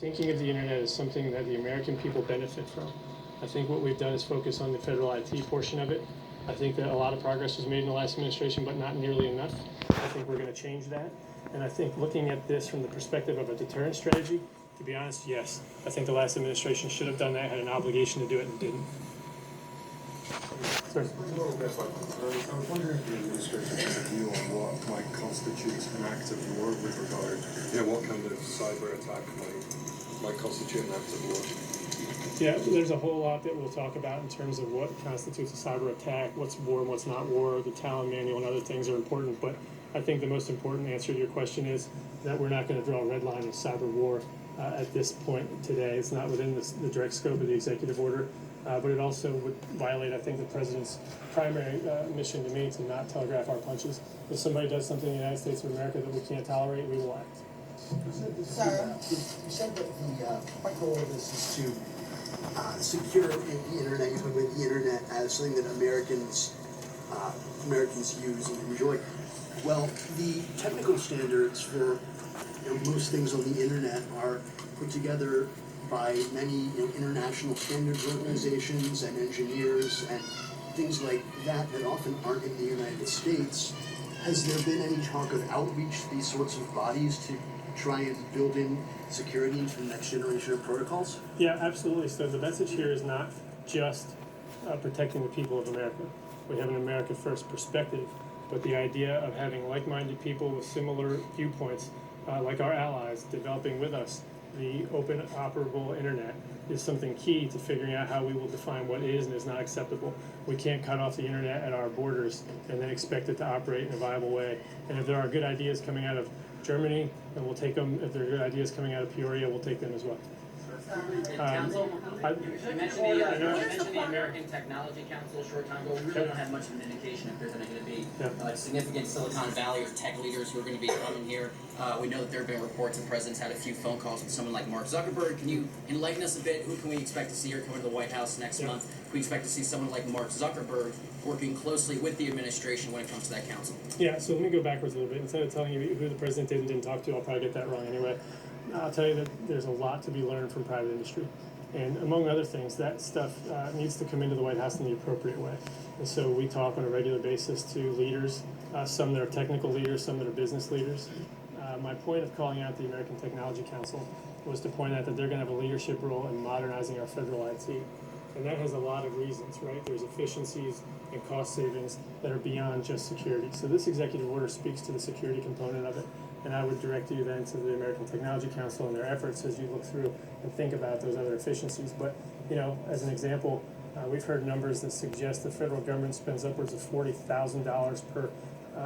Thinking of the internet as something that the American people benefit from. I think what we've done is focus on the federal IT portion of it. I think that a lot of progress was made in the last administration, but not nearly enough. I think we're going to change that. And I think looking at this from the perspective of a deterrent strategy, to be honest, yes. I think the last administration should have done that, had an obligation to do it, and didn't. Sorry. I was wondering if the administration has a view on what might constitute an act of war with regard, what kind of cyber attack might constitute an act of war. Yeah, there's a whole lot that we'll talk about in terms of what constitutes a cyber attack, what's war and what's not war. The Talon Manual and other things are important, but I think the most important answer to your question is that we're not going to draw a red line of cyber war at this point today. It's not within the direct scope of the executive order, but it also would violate, I think, the president's primary mission to me to not telegraph our punches. If somebody does something in the United States of America that we can't tolerate, we will act. Sarah, you said that the goal of this is to secure the internet. You talk about the internet as something that Americans use and enjoy. Well, the technical standards for most things on the internet are put together by many international standards organizations and engineers and things like that often aren't in the United States. Has there been any talk of outreach to these sorts of bodies to try and build in security into the next generation of protocols? Yeah, absolutely. So the message here is not just protecting the people of America. We have an America First perspective, but the idea of having like-minded people with similar viewpoints, like our allies, developing with us the open, operable internet is something key to figuring out how we will define what is and is not acceptable. We can't cut off the internet at our borders and then expect it to operate in a viable way. And if there are good ideas coming out of Germany, then we'll take them. If there are good ideas coming out of Peoria, we'll take them as well. Council, you mentioned the American Technology Council a short time ago. We really don't have much of an indication if there's going to be significant Silicon Valley or tech leaders who are going to be coming here. We know that there have been reports the president's had a few phone calls with someone like Mark Zuckerberg. Can you enlighten us a bit? Who can we expect to see here coming to the White House next month? Can we expect to see someone like Mark Zuckerberg working closely with the administration when it comes to that council? Yeah, so let me go backwards a little bit. Instead of telling you who the president did and didn't talk to, I'll probably get that wrong anyway. I'll tell you that there's a lot to be learned from private industry. And among other things, that stuff needs to come into the White House in the appropriate way. And so we talk on a regular basis to leaders, some that are technical leaders, some that are business leaders. My point of calling out the American Technology Council was to point out that they're going to have a leadership role in modernizing our federal IT. And that has a lot of reasons, right? There's efficiencies and cost savings that are beyond just security. So this executive order speaks to the security component of it. And I would direct you then to the American Technology Council and their efforts as you look through and think about those other efficiencies. But, as an example, we've heard numbers that suggest the federal government spends upwards of $40,000 per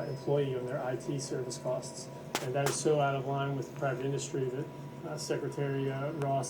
employee on their IT service costs. And that is so out of line with private industry that Secretary Ross